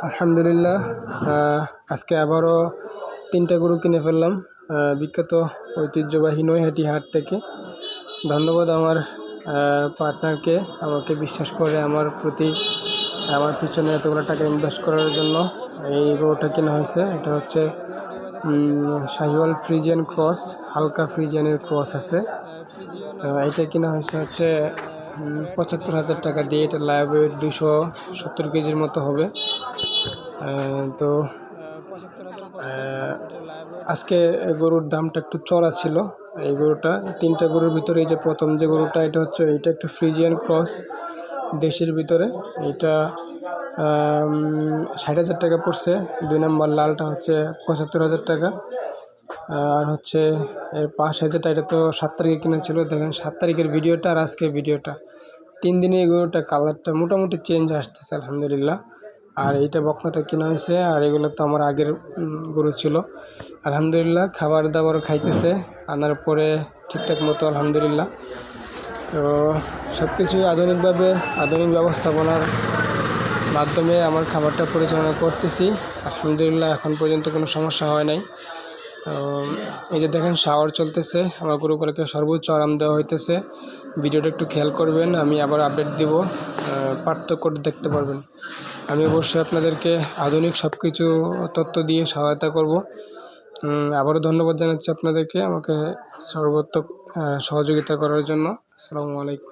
আলহামদুলিল্লাহ, আজকে আবারও 3টা গরু কিনে ফেললাম বিখ্যাত ঐতিহ্যবাহী নৈহাটি হাট থেকে। ধন্যবাদ আমার পার্টনারকে, আমাকে বিশ্বাস করে আমার পিছনে এতগুলো টাকা ইনভেস্ট করার জন্য এই গরুটা কেনা হয়েছে। এটা হচ্ছে শাহিওয়াল ফ্রিজিয়ান ক্রস, হালকা ফ্রিজিয়ানের ক্রস আছে। এটা কেনা হয়েছে হচ্ছে 75,000 টাকা দিয়ে। এটা লাইভ ওয়েট 270 কেজির মতো হবে। তো আজকে গরুর দামটা একটু চড়া ছিল। এই গরুটা 3টা গরুর ভিতরে এই যে প্রথম যে গরুটা, এটা একটা ফ্রিজিয়ান ক্রস দেশের ভিতরে। এটা 60,000 টাকা পড়ছে। 2 নম্বর লালটা হচ্ছে 75,000 টাকা। আর হচ্ছে এর পাশে যেটা, এটা তো 7 তারিখে কিনা ছিল। দেখেন 7 তারিখের ভিডিওটা আর আজকের ভিডিওটা, 3 দিনে এই গরুটা কালারটা মোটামুটি চেঞ্জ আসতেছে আলহামদুলিল্লাহ। আর এইটা বকনাটা কেনা হয়েছে। আর এগুলো তো আমার আগের গরু ছিল। আলহামদুলিল্লাহ খাবার দাবারও খাইতেছে আনার পরে ঠিকঠাক মতো আলহামদুলিল্লাহ। তো সব কিছুই আধুনিক ব্যবস্থাপনার মাধ্যমে আমার খাবারটা পরিচালনা করতেছি আলহামদুলিল্লাহ। এখন পর্যন্ত কোনো সমস্যা হয় নাই। এই যে দেখেন শাওয়ার চলতেছে, আমার গরুগুলোকে সর্বোচ্চ আরাম দেওয়া হইতেছে। ভিডিওটা একটু খেয়াল করবেন, আমি আবার আপডেট দিব, পার্থক্য দেখতে পারবেন। আমি অবশ্যই আপনাদেরকে আধুনিক সব কিছু তথ্য দিয়ে সহায়তা করব। আবারও ধন্যবাদ জানাচ্ছি আপনাদেরকে আমাকে সর্বোত্তম সহযোগিতা করার জন্য। আসসালামু আলাইকুম।